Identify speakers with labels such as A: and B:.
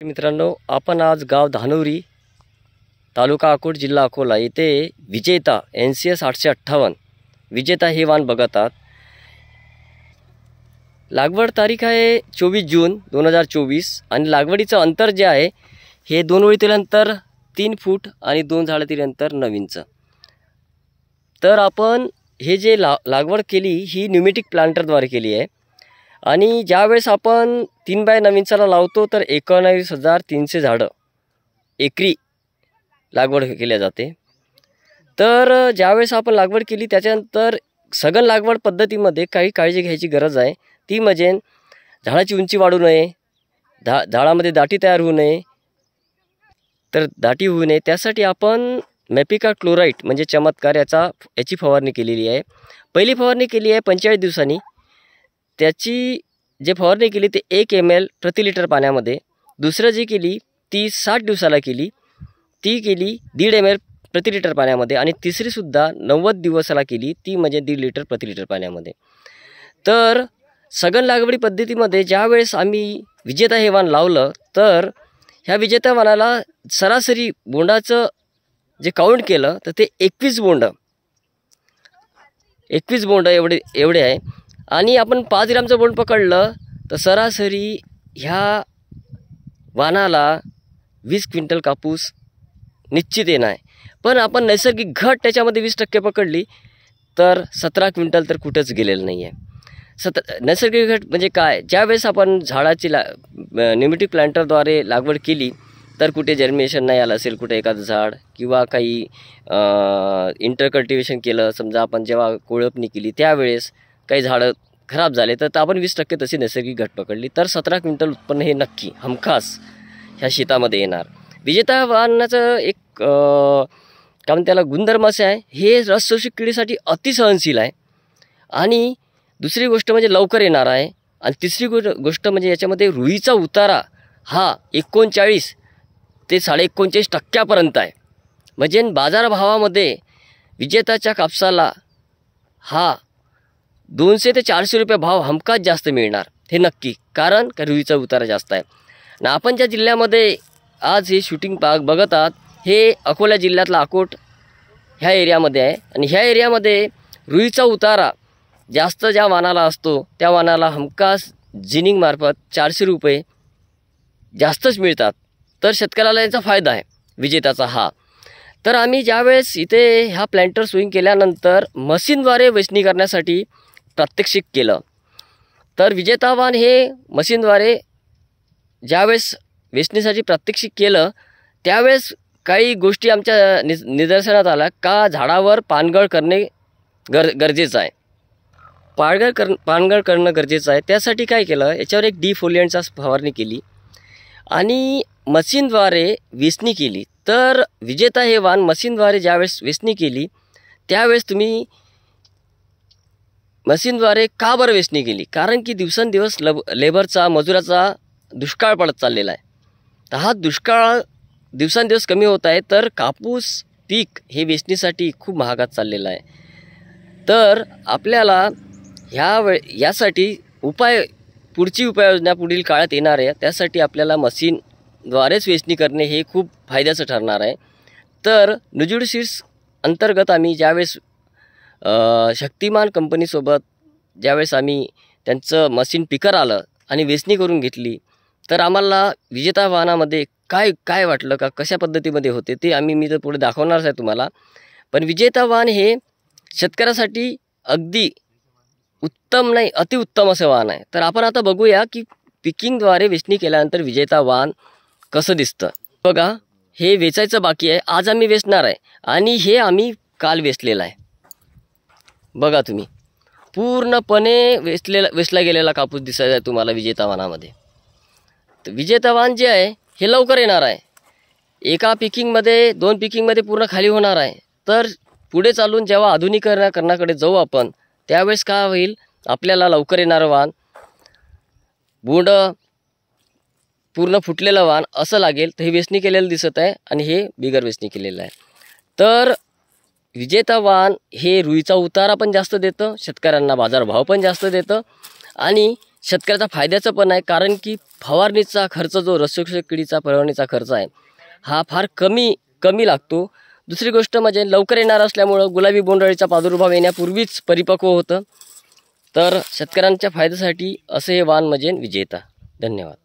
A: मित्रांनो, आपण आज गाव धानोरी, तालुका अकोट, जिल्हा अकोला येथे विजेता NCS 858 विजेता हे वाहन बघत आहात। लागवड तारीख आहे 24 जून 2024 आणि लागवडीचं अंतर जे आहे हे 2 ओळीतील अंतर 3 फूट आणि 2 झाडातील अंतर 9 इंच। तर आपण हे जे लागवड केली ही न्यूमॅटिक प्लांटरद्वारे केली आहे आणि ज्यावेळेस आपण 3 बाय 9 इंचाला लावतो तर 19,300 झाडं एकरी लागवड केल्या जाते। तर ज्यावेळेस आपण लागवड केली त्याच्यानंतर सघन लागवड पद्धतीमध्ये काही काळजी घ्यायची गरज आहे, ती म्हणजे झाडाची उंची वाढू नये, झाडामध्ये दाटी तयार होऊ नये, तर दाटी होऊ नये त्यासाठी आपण मॅपिका क्लोराइट म्हणजे चमत्कार याची फवारणी केलेली आहे। पहिली फवारणी केली आहे 45 दिवसांनी, त्याची जे फवारणी केली ते 1 ml प्रति लिटर पाण्यामध्ये। दुसरं जी केली ती 60 दिवसाला केली, ती केली 1.5 ml प्रति लिटर पाण्यामध्ये आणि तिसरी सुद्धा 90 दिवसाला केली, ती म्हणजे 1.5 लिटर प्रति लिटर पाण्यामध्ये। तर सघन लागवडी पद्धतीमध्ये ज्यावेळेस आम्ही विजेता हे वाण लावलं तर ह्या विजेता वाणाला सरासरी बोंडाचं जे काउंट केलं तर ते 21 बोंड एवढे आहे आणि आपण 5 ग्रामचं बोंड पकडलं तर सरासरी ह्या वाणाला 20 क्विंटल कापूस निश्चित येणार आहे। पण आपण नैसर्गिक घट त्याच्यामध्ये 20% पकडली तर 17 क्विंटल तर कुठंच गेलेलं नाही आहे। नैसर्गिक घट म्हणजे काय, ज्यावेळेस आपण झाडाची न्यूमॅटिक प्लांटरद्वारे लागवड केली तर कुठे जर्मिनेशन नाही आलं असेल, कुठे एखादं झाड किंवा काही इंटरकल्टिवेशन केलं, समजा आपण जेव्हा कोळपणी केली त्यावेळेस काही झाडं खराब झाले तर आपण 20% तशी नैसर्गिक घट पकडली तर 17 क्विंटल उत्पन्न हे नक्की हमखास ह्या शेतामध्ये येणार। विजेता वाणाचं एक काय त्याला गुणधर्म असे आहे, हे रस शोषक किडीसाठी अतिसहनशील आहे आणि दुसरी गोष्ट म्हणजे लवकर येणार आहे आणि तिसरी गोष्ट म्हणजे याच्यामध्ये रुईचा उतारा हा 39 ते 39.5% आहे। म्हणजे बाजारभावामध्ये विजेताच्या कापसाला हा 200 ते 400 रुपये भाव हमखास जास्त मिळणार हे नक्की, कारण का रुईचा उतारा जास्त आहे। आणि आपण ज्या जिल्ह्यामध्ये आज हे शूटिंग बघत आहात हे अकोला जिल्ह्यातला अकोट ह्या एरियामध्ये आहे आणि ह्या एरियामध्ये रुईचा उतारा जास्त ज्या वाणाला असतो त्या वाणाला हमखास जिनिंगमार्फत 400 रुपये जास्तच मिळतात। तर शेतकऱ्याला याचा फायदा आहे विजेताचा हा। तर आम्ही ज्यावेळेस इथे ह्या प्लांटर सोईंग केल्यानंतर मशीनद्वारे वेचणी करण्यासाठी प्रात्यक्षिक केलं तर विजेता वाण हे मशीनद्वारे ज्यावेळेस वेचणीसाठी प्रात्यक्षिक केलं त्यावेळेस काही गोष्टी आमच्या निदर्शनात आल्या का झाडावर पानगळ करणे गरजेचं आहे, पानगळ करणं गरजेचं आहे। त्यासाठी काय केलं, याच्यावर एक डिफोलियंटचा फवारणी केली आणि मशीनद्वारे वेचणी केली। तर विजेता हे वाण मशीनद्वारे ज्यावेळेस वेचणी केली त्यावेळेस तुम्ही मशीनद्वारे का बरं वेचणी केली, कारण की दिवसेंदिवस लेबरचा मजुराचा दुष्काळ पडत चाललेला आहे। तर हा दुष्काळ दिवसेंदिवस कमी होत आहे तर कापूस पीक हे वेचणीसाठी खूप महागात चाललेलं आहे। तर आपल्याला यासाठी पुढची उपाययोजना पुढील काळात येणार आहे, त्यासाठी आपल्याला मशीनद्वारेच वेचणी करणे हे खूप फायद्याचं ठरणार आहे। तर नुजूड सीड्स अंतर्गत आम्ही ज्यावेळेस शक्तिमान कंपनीसोबत ज्यावेळेस आम्ही त्यांचं मशीन पिकर आलं आणि वेचणी करून घेतली तर आम्हाला विजेता वाहनामध्ये काय वाटलं का कशा पद्धतीमध्ये होते ते मी तर पुढे दाखवणारच आहे तुम्हाला। पण विजेता वाहन हे शेतकऱ्यासाठी अगदी उत्तम नाही अतिउत्तम असं वाहन आहे। तर आपण आता बघूया की पिकिंगद्वारे वेचणी केल्यानंतर विजेता वाहन कसं दिसतं। बघा, हे वेचायचं बाकी आहे, आज आम्ही वेचणार आहे आणि हे आम्ही काल वेचलेलं आहे। बघा तुम्ही पूर्णपणे वेचला गेलेला कापूस दिसायचा आहे तुम्हाला विजेता वाहनामध्ये। तर विजेता वाहन जे आहे हे लवकर येणार आहे, एका पिकिंगमध्ये 2 पिकिंगमध्ये पूर्ण खाली होणार आहे। तर पुढे चालून जेव्हा आधुनिकीकरणाकडे जाऊ आपण त्यावेळेस काय होईल, आपल्याला लवकर येणारं वाण बोंड पूर्ण फुटलेलं वाण असं लागेल। तर हे वेचणी केलेलं दिसत आहे आणि हे बिगर वेचणी केलेलं आहे। तर विजेता वाण हे रुईचा उतारा पण जास्त देतं, शेतकऱ्यांना बाजारभाव पण जास्त देतं आणि शेतकऱ्याचा फायद्याचं पण आहे, कारण की फवारणीचा खर्च जो रसशोषक किडीचा फवारणीचा खर्च आहे हा फार कमी लागतो. दुसरी गोष्ट म्हणजे लवकर येणार असल्यामुळं गुलाबी बोंडअळीचा प्रादुर्भाव येण्यापूर्वीच परिपक्व होतं. तर शेतकऱ्यांच्या फायद्यासाठी असे हे वाण म्हणजे विजेता. धन्यवाद.